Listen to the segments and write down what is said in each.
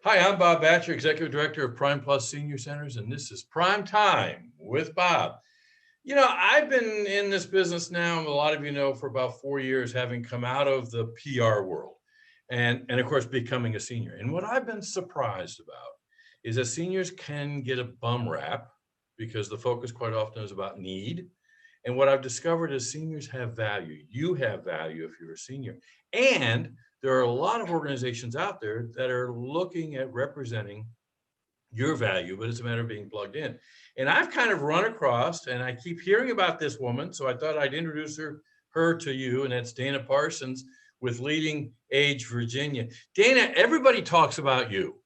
Hi, I'm Bob Batcher, Executive Director of Prime Plus Senior Centers, and this is Prime Time with Bob. You know, I've been in this business now, a lot of you know, for about 4 years, having come out of the PR world and of course, becoming a senior. And what I've been surprised about is that seniors can get a bum rap because the focus quite often is about need. And what I've discovered is seniors have value. You have value if you're a senior. And there are a lot of organizations out there that are looking at representing your value, but it's a matter of being plugged in. And I've kind of run across, and I keep hearing about this woman, so I thought I'd introduce her to you, and that's Dana Parsons with Leading Age Virginia. Dana, everybody talks about you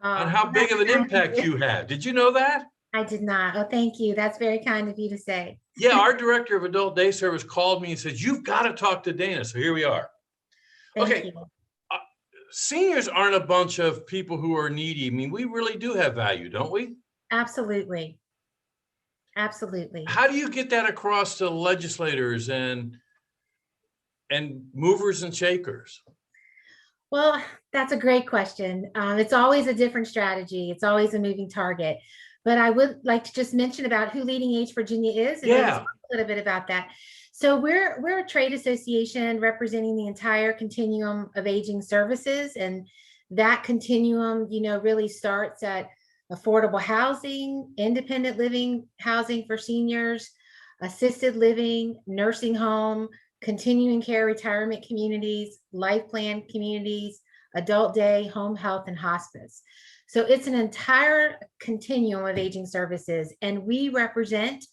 and how big of an impact you had. Did you know that? I did not. Oh, thank you. That's very kind of you to say. Yeah, our director of adult day service called me and said, you've got to talk to Dana. So here we are. Thank you. Seniors aren't a bunch of people who are needy. I mean, we really do have value, don't we? Absolutely. Absolutely. How do you get that across to legislators and movers and shakers? Well, that's a great question. It's always a different strategy. It's always a moving target. But I would like to just mention about who Leading Age Virginia is and maybe talk a little bit about that. So we're a trade association representing the entire continuum of aging services, and that continuum, really starts at affordable housing, independent living housing for seniors, assisted living, nursing home, continuing care retirement communities, life plan communities, adult day, home health, and hospice. So it's an entire continuum of aging services, and we represent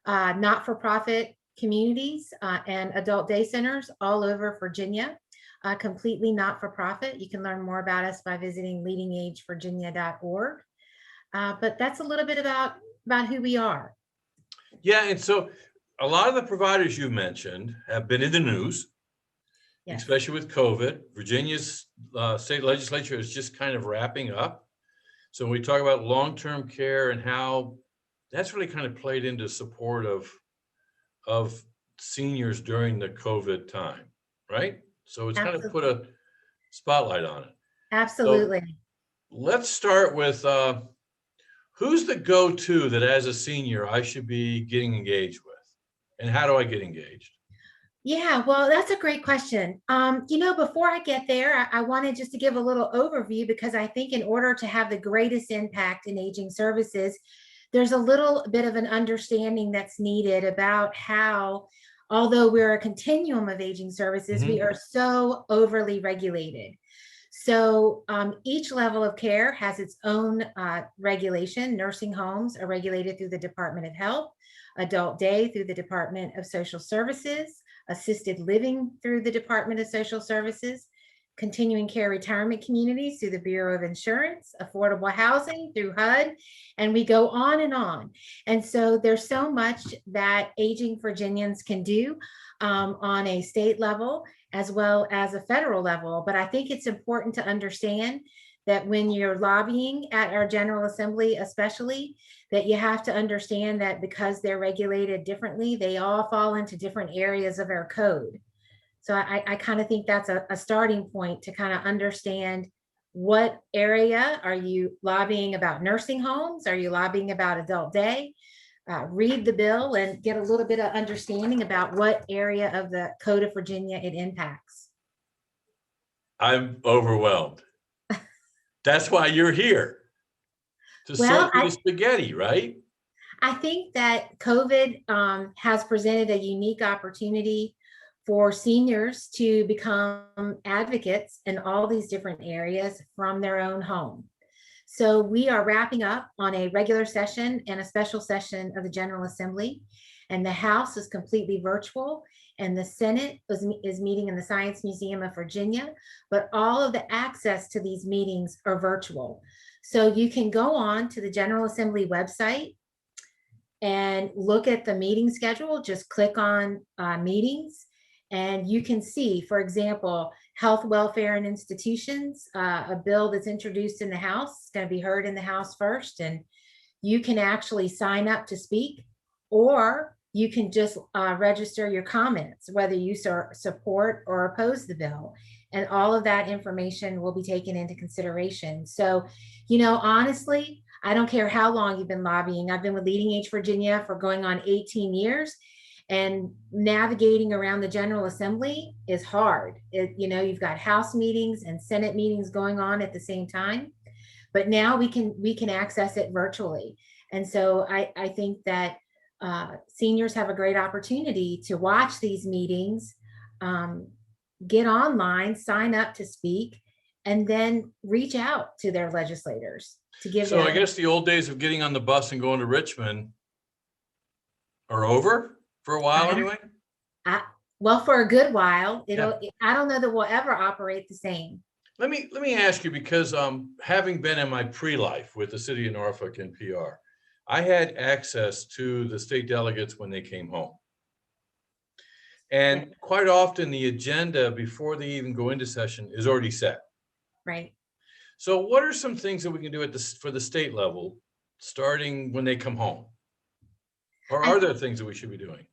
not-for-profit communities and adult day centers all over Virginia, completely not-for-profit. You can learn more about us by visiting leadingagevirginia.org. But that's a little bit about who we are. Yeah, and so a lot of the providers you mentioned have been in the news, yes, especially with COVID. Virginia's state legislature is just kind of wrapping up. So when we talk about long-term care and how that's really kind of played into support of seniors during the COVID time, right? So it's Absolutely. Kind of put a spotlight on it. Absolutely. So let's start with who's the go-to that as a senior I should be getting engaged with, and how do I get engaged? Yeah, well, that's a great question. Before I get there, I wanted just to give a little overview, because I think in order to have the greatest impact in aging services, there's a little bit of an understanding that's needed about how, although we're a continuum of aging services, we are so overly regulated. So each level of care has its own regulation. Nursing homes are regulated through the Department of Health, adult day through the Department of Social Services, assisted living through the Department of Social Services, continuing care retirement communities through the Bureau of Insurance, affordable housing through HUD, and we go on and on. And so there's so much that aging Virginians can do on a state level as well as a federal level. But I think it's important to understand that when you're lobbying at our General Assembly, especially, that you have to understand that because they're regulated differently, they all fall into different areas of our code. So I kind of think that's a starting point to kind of understand what area are you lobbying about. Nursing homes? Are you lobbying about adult day? Read the bill and get a little bit of understanding about what area of the Code of Virginia it impacts. I'm overwhelmed. That's why you're here, to sort through the spaghetti, right? I think that COVID has presented a unique opportunity for seniors to become advocates in all these different areas from their own home. So we are wrapping up on a regular session and a special session of the General Assembly, and the House is completely virtual, and the Senate is meeting in the Science Museum of Virginia, but all of the access to these meetings are virtual. So you can go on to the General Assembly website and look at the meeting schedule. Just click on meetings, and you can see, for example, health, welfare, and institutions, a bill that's introduced in the House. It's going to be heard in the House first, and you can actually sign up to speak, or you can just register your comments, whether you support or oppose the bill. And all of that information will be taken into consideration. So, honestly, I don't care how long you've been lobbying. I've been with Leading Age Virginia for going on 18 years. And navigating around the General Assembly is hard. You've got House meetings and Senate meetings going on at the same time, but now we can access it virtually. And so I think that seniors have a great opportunity to watch these meetings, get online, sign up to speak, and then reach out to their legislators to give So them. I guess the old days of getting on the bus and going to Richmond are over for a while anyway? Well, for a good while. I don't know that we'll ever operate the same. Let me ask you, because having been in my pre-life with the city of Norfolk and PR, I had access to the state delegates when they came home. And quite often the agenda before they even go into session is already set. Right. So what are some things that we can do for the state level, starting when they come home? Or are there things that we should be doing?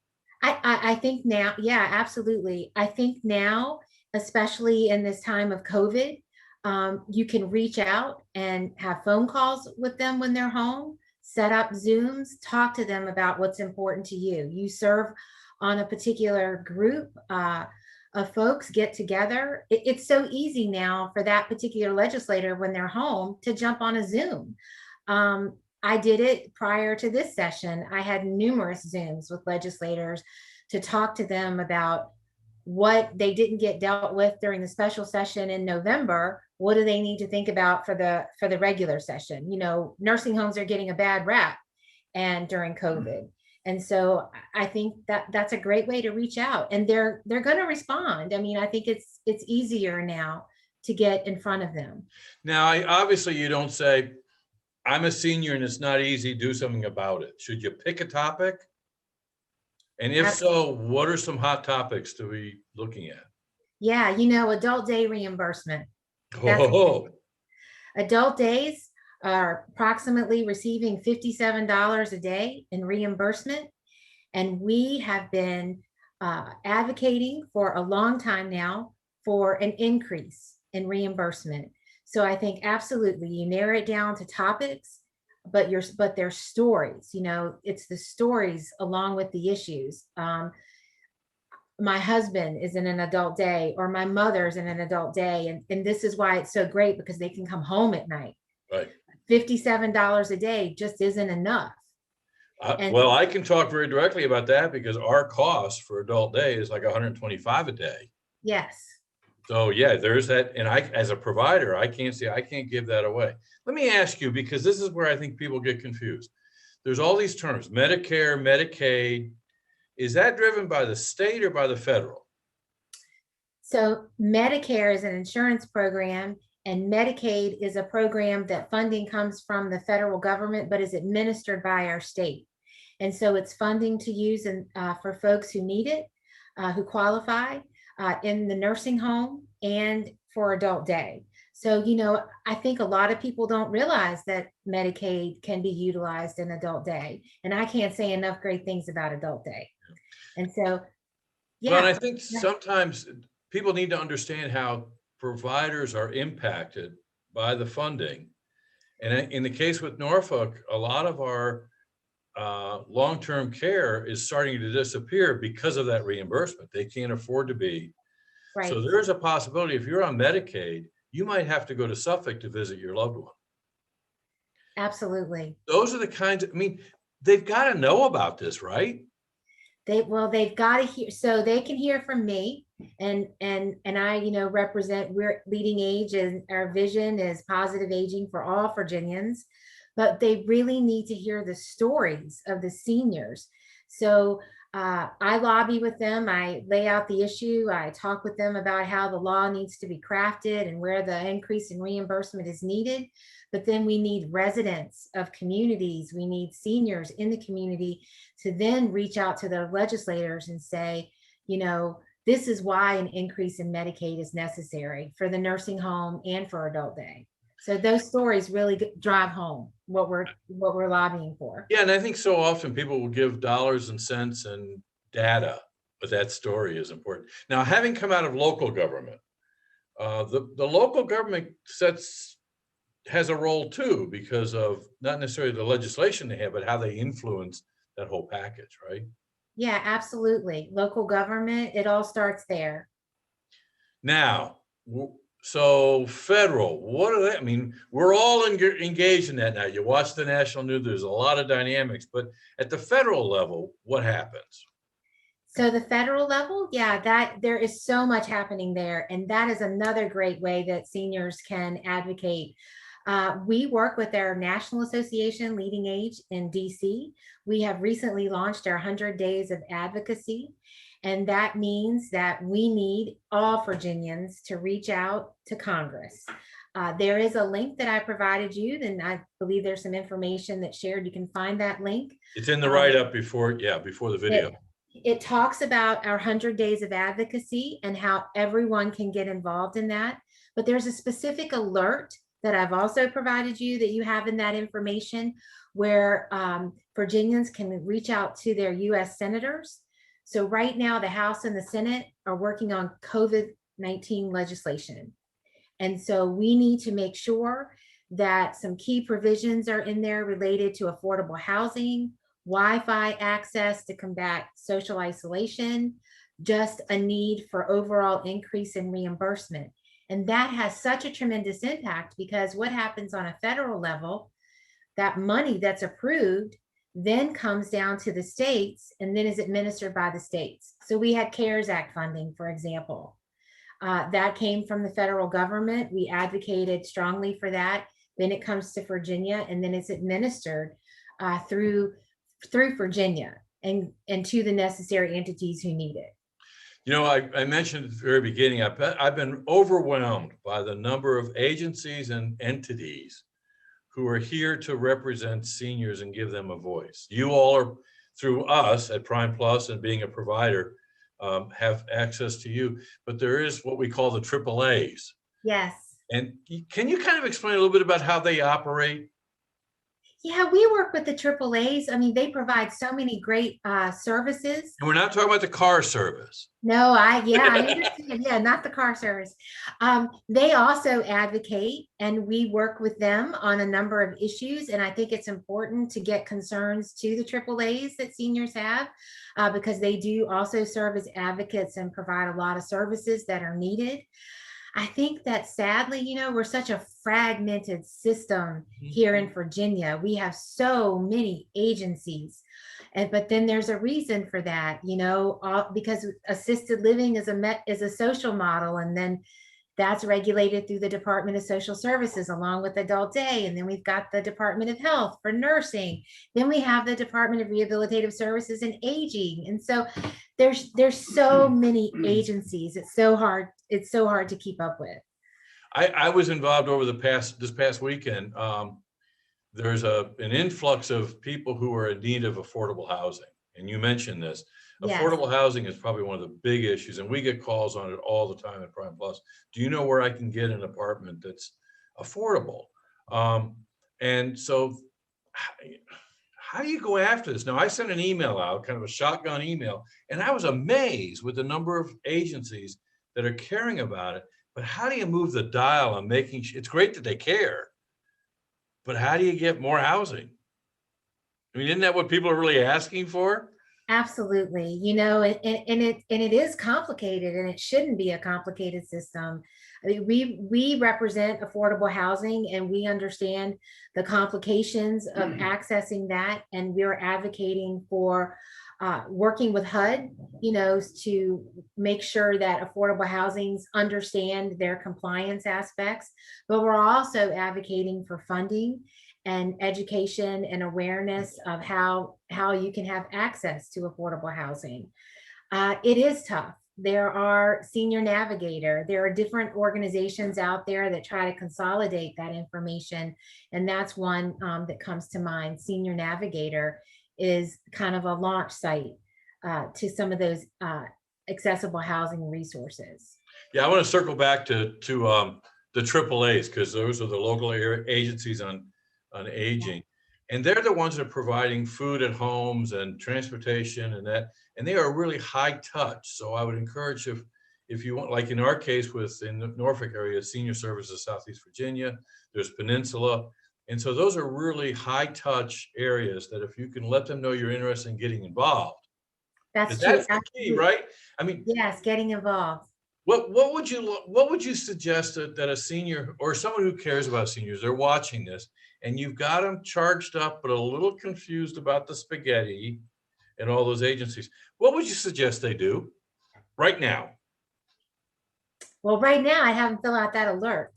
I think now, yeah, absolutely. I think now, especially in this time of COVID, you can reach out and have phone calls with them when they're home, set up Zooms, talk to them about what's important to you. You serve on a particular group of folks, get together. It's so easy now for that particular legislator when they're home to jump on a Zoom. I did it prior to this session. I had numerous Zooms with legislators to talk to them about what they didn't get dealt with during the special session in November. What do they need to think about for the regular session? Nursing homes are getting a bad rap and during COVID. And so I think that that's a great way to reach out, and they're going to respond. I mean, I think it's easier now to get in front of them. Now, obviously you don't say, I'm a senior and it's not easy, do something about it. Should you pick a topic? And if so, what are some hot topics to be looking at? Yeah, adult day reimbursement. Adult days are approximately receiving $57 a day in reimbursement. And we have been advocating for a long time now for an increase in reimbursement. So I think absolutely you narrow it down to topics, but they're stories. It's the stories along with the issues. My husband is in an adult day, or my mother's in an adult day, and this is why it's so great, because they can come home at night. Right. $57 a day just isn't enough. Well, I can talk very directly about that, because our cost for adult day is like $125 a day. Yes. So yeah, there's that. And I, as a provider, I can't give that away. Let me ask you, because this is where I think people get confused. There's all these terms, Medicare, Medicaid. Is that driven by the state or by the federal? So Medicare is an insurance program, and Medicaid is a program that funding comes from the federal government, but is administered by our state. And so it's funding to use for folks who need it, who qualify in the nursing home and for adult day. So, I think a lot of people don't realize that Medicaid can be utilized in adult day. And I can't say enough great things about adult day. And so, yeah. Well, and I think sometimes people need to understand how providers are impacted by the funding. And in the case with Norfolk, a lot of our long-term care is starting to disappear because of that reimbursement. They can't afford to be. Right. So there's a possibility, if you're on Medicaid, you might have to go to Suffolk to visit your loved one. Absolutely. Those are the kinds of, they've got to know about this, right? They've got to hear, so they can hear from me, and I, represent, we're Leading Age, and our vision is positive aging for all Virginians, but they really need to hear the stories of the seniors. So I lobby with them, I lay out the issue, I talk with them about how the law needs to be crafted and where the increase in reimbursement is needed. But then we need residents of communities, we need seniors in the community to then reach out to their legislators and say, this is why an increase in Medicaid is necessary for the nursing home and for adult day. So those stories really drive home what we're lobbying for. Yeah, and I think so often people will give dollars and cents and data, but that story is important. Now, having come out of local government, The local government has a role too, because of not necessarily the legislation they have, but how they influence that whole package, right? Yeah, absolutely. Local government, it all starts there. Now, so federal, what are they? I mean, we're all engaged in that now. You watch the national news, there's a lot of dynamics, but at the federal level, what happens? So the federal level, yeah, that there is so much happening there. And that is another great way that seniors can advocate. We work with our National Association Leading Age in DC. We have recently launched our 100 Days of Advocacy. And that means that we need all Virginians to reach out to Congress. There is a link that I provided you, and I believe there's some information that's shared. You can find that link. It's in the write-up before the video. It talks about our 100 Days of Advocacy and how everyone can get involved in that. But there's a specific alert that I've also provided you that you have in that information where Virginians can reach out to their US senators. So right now, the House and the Senate are working on COVID-19 legislation. And so we need to make sure that some key provisions are in there related to affordable housing, Wi-Fi access to combat social isolation, just a need for overall increase in reimbursement. And that has such a tremendous impact because what happens on a federal level, that money that's approved then comes down to the states and then is administered by the states. So we had CARES Act funding, for example. That came from the federal government. We advocated strongly for that. Then it comes to Virginia and then it's administered through Virginia and to the necessary entities who need it. You know, I mentioned at the very beginning, I've been overwhelmed by the number of agencies and entities who are here to represent seniors and give them a voice. You all are, through us at Prime Plus and being a provider, have access to you, but there is what we call the AAAs. Yes. And can you kind of explain a little bit about how they operate? Yeah, we work with the AAAs. I mean, they provide so many great services. And we're not talking about the car service. No, I understand. Yeah, not the car service. They also advocate, and we work with them on a number of issues. And I think it's important to get concerns to the AAAs that seniors have, because they do also serve as advocates and provide a lot of services that are needed. I think that sadly, we're such a fragmented system here in Virginia. We have so many agencies, but then there's a reason for that, because assisted living is a social model, and then that's regulated through the Department of Social Services along with Adult Day. And then we've got the Department of Health for nursing. Then we have the Department of Rehabilitative Services and Aging. And so there's so many agencies. It's so hard to keep up with. I was involved over this past weekend. There's an influx of people who are in need of affordable housing. And you mentioned this. Yes. Affordable housing is probably one of the big issues, and we get calls on it all the time at Prime Plus. Do you know where I can get an apartment that's affordable? And so how do you go after this? Now, I sent an email out, kind of a shotgun email, and I was amazed with the number of agencies that are caring about it. But how do you move the dial on making sure? It's great that they care, but how do you get more housing? I mean, isn't that what people are really asking for? Absolutely. And it is complicated, and it shouldn't be a complicated system. I mean, we represent affordable housing, and we understand the complications of accessing that. And we're advocating for working with HUD, to make sure that affordable housings understand their compliance aspects. But we're also advocating for funding and education and awareness of how you can have access to affordable housing. It is tough. There are Senior Navigator. There are different organizations out there that try to consolidate that information. And that's one that comes to mind. Senior Navigator is kind of a launch site to some of those accessible housing resources. Yeah, I want to circle back to the AAAs, because those are the local agencies on aging, and they're the ones that are providing food at homes and transportation and they are really high touch. So I would encourage, if you want, like in our case in the Norfolk area, Senior Services Southeast Virginia, there's Peninsula. And so those are really high touch areas that if you can let them know you're interested in getting involved, That's true. that's the key, right? I mean, Yes, getting involved. what would you suggest that a senior or someone who cares about seniors, they're watching this and you've got them charged up, but a little confused about the spaghetti and all those agencies. What would you suggest they do right now? Well, right now I have them fill out that alert.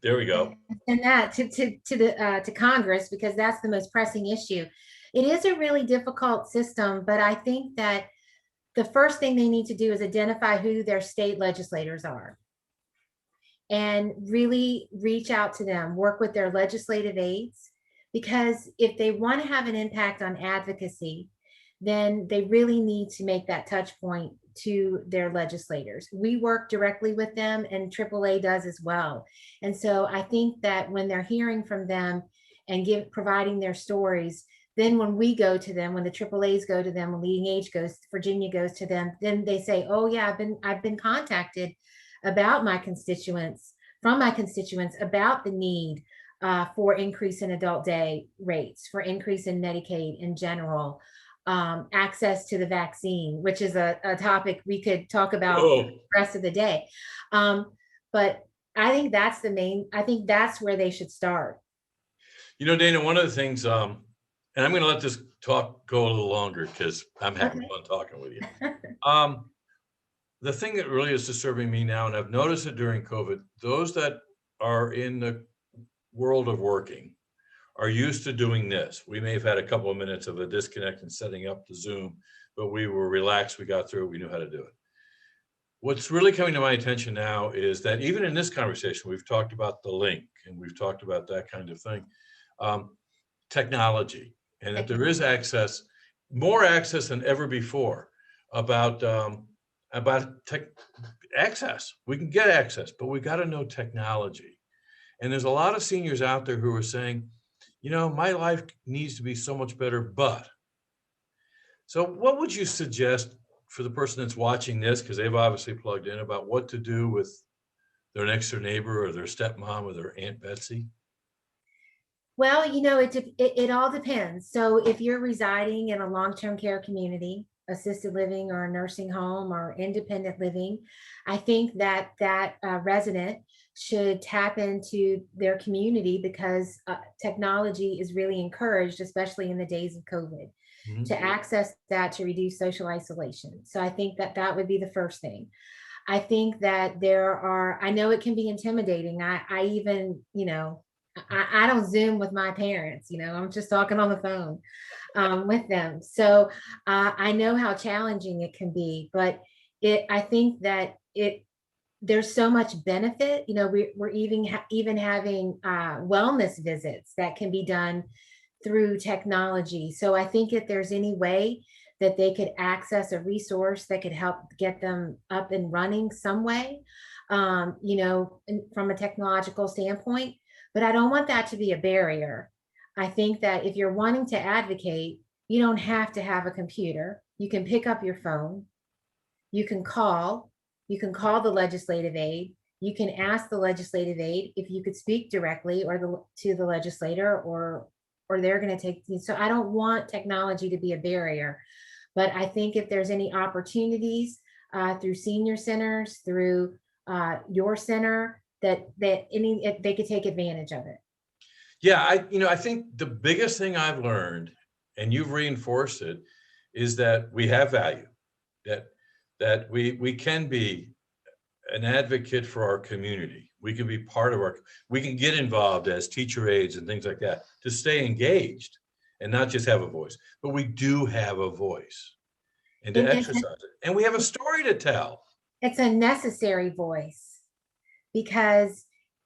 There we go. And that to Congress, because that's the most pressing issue. It is a really difficult system, but I think that the first thing they need to do is identify who their state legislators are and really reach out to them, work with their legislative aides, because if they want to have an impact on advocacy, then they really need to make that touch point to their legislators. We work directly with them, and AAA does as well. And so I think that when they're hearing from them and providing their stories, then when we go to them, when the AAAs go to them, when Leading Age goes, Virginia goes to them, then they say, oh yeah, I've been contacted about from my constituents about the need for increase in adult day rates, for increase in Medicaid in general, access to the vaccine, which is a topic we could talk about the rest of the day. But I think that's where they should start. You know, Dana, one of the things, and I'm going to let this talk go a little longer because I'm having fun talking with you. The thing that really is disturbing me now, and I've noticed it during COVID, those that are in the world of working are used to doing this. We may have had a couple of minutes of a disconnect in setting up the Zoom, but we were relaxed, we got through it, we knew how to do it. What's really coming to my attention now is that even in this conversation, we've talked about the link and we've talked about that kind of thing, technology, and that there is access, more access than ever before about access. We can get access, but we got to know technology. And there's a lot of seniors out there who are saying, you know, my life needs to be so much better, but. So what would you suggest for the person that's watching this, because they've obviously plugged in, about what to do with their next door neighbor or their stepmom or their Aunt Betsy? Well, you know, it all depends. So if you're residing in a long-term care community, assisted living or a nursing home or independent living, I think that resident should tap into their community, because technology is really encouraged, especially in the days of COVID, to access that to reduce social isolation. So I think that would be the first thing. I think that I know it can be intimidating. I even, you know, I don't Zoom with my parents, you know, I'm just talking on the phone with them. So I know how challenging it can be, but I think that there's so much benefit. You know, we're even having wellness visits that can be done through technology. So I think if there's any way that they could access a resource that could help get them up and running some way, you know, from a technological standpoint. But I don't want that to be a barrier. I think that if you're wanting to advocate, you don't have to have a computer. You can pick up your phone. You can call the legislative aide. You can ask the legislative aide if you could speak directly to the legislator, or they're going to take. So I don't want technology to be a barrier, but I think if there's any opportunities through senior centers, through your center, that they could take advantage of it. Yeah, I think the biggest thing I've learned, and you've reinforced it, is that we have value, that we can be an advocate for our community. We can be part of we can get involved as teacher aides and things like that to stay engaged and not just have a voice, but we do have a voice and to exercise it. And we have a story to tell. It's a necessary voice because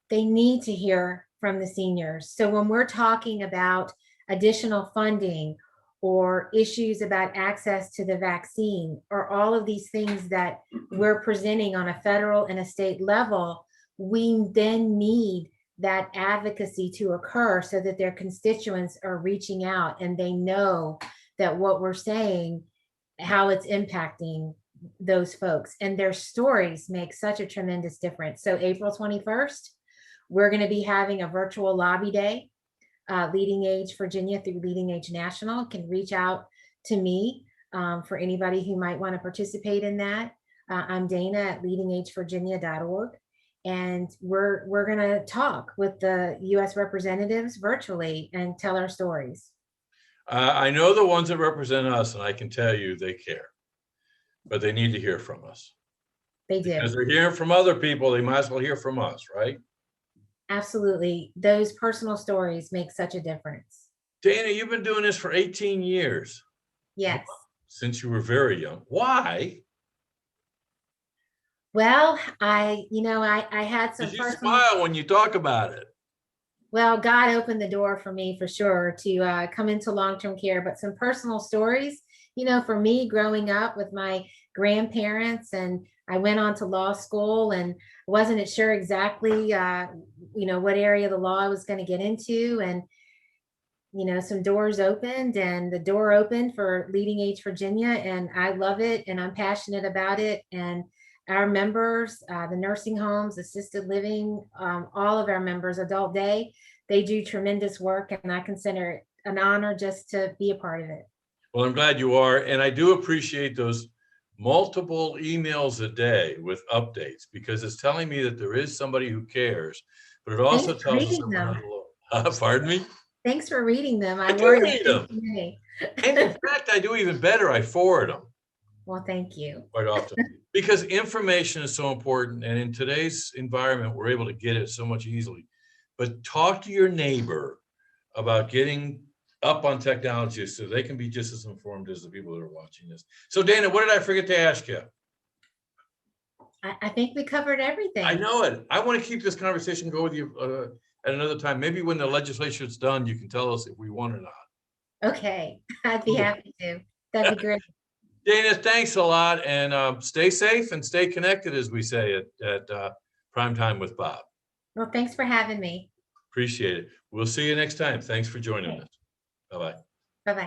they need to hear from the seniors. So when we're talking about additional funding or issues about access to the vaccine, or all of these things that we're presenting on a federal and a state level, we then need that advocacy to occur so that their constituents are reaching out and they know that what we're saying, how it's impacting those folks, and their stories make such a tremendous difference. So April 21st, we're going to be having a virtual lobby day. Leading Age Virginia through Leading Age National can reach out to me for anybody who might want to participate in that. I'm Dana at leadingagevirginia.org. And we're going to talk with the U.S. representatives virtually and tell our stories. I know the ones that represent us, and I can tell you they care, but they need to hear from us. They do. Because they're hearing from other people, they might as well hear from us, right? Absolutely. Those personal stories make such a difference. Dana, you've been doing this for 18 years. Yes. Since you were very young. Why? Well, I had some You personal. smile when you talk about it. Well, God opened the door for me for sure to come into long-term care, but some personal stories, for me growing up with my grandparents, and I went on to law school and wasn't sure exactly, what area of the law I was going to get into. And, some doors opened, and the door opened for Leading Age Virginia, and I love it and I'm passionate about it. And our members, the nursing homes, assisted living, all of our members, adult day, they do tremendous work, and I consider it an honor just to be a part of it. Well, I'm glad you are. And I do appreciate those multiple emails a day with updates, because it's telling me that there is somebody who cares, but it also tells us that we're not alone. Pardon me? Thanks for reading them. I do read them. And in fact, I do even better. I forward them. Well, thank you. Quite often, because information is so important. And in today's environment, we're able to get it so much easily. But talk to your neighbor about getting up on technology so they can be just as informed as the people that are watching this. So Dana, what did I forget to ask you? I think we covered everything. I know it. I want to keep this conversation going with you at another time. Maybe when the legislature is done, you can tell us if we won or not. Okay, I'd be happy to. That'd be great. Dana, thanks a lot, and stay safe and stay connected, as we say at PrimeTime with Bob. Well, thanks for having me. Appreciate it. We'll see you next time. Thanks for joining us. Bye-bye. Bye-bye.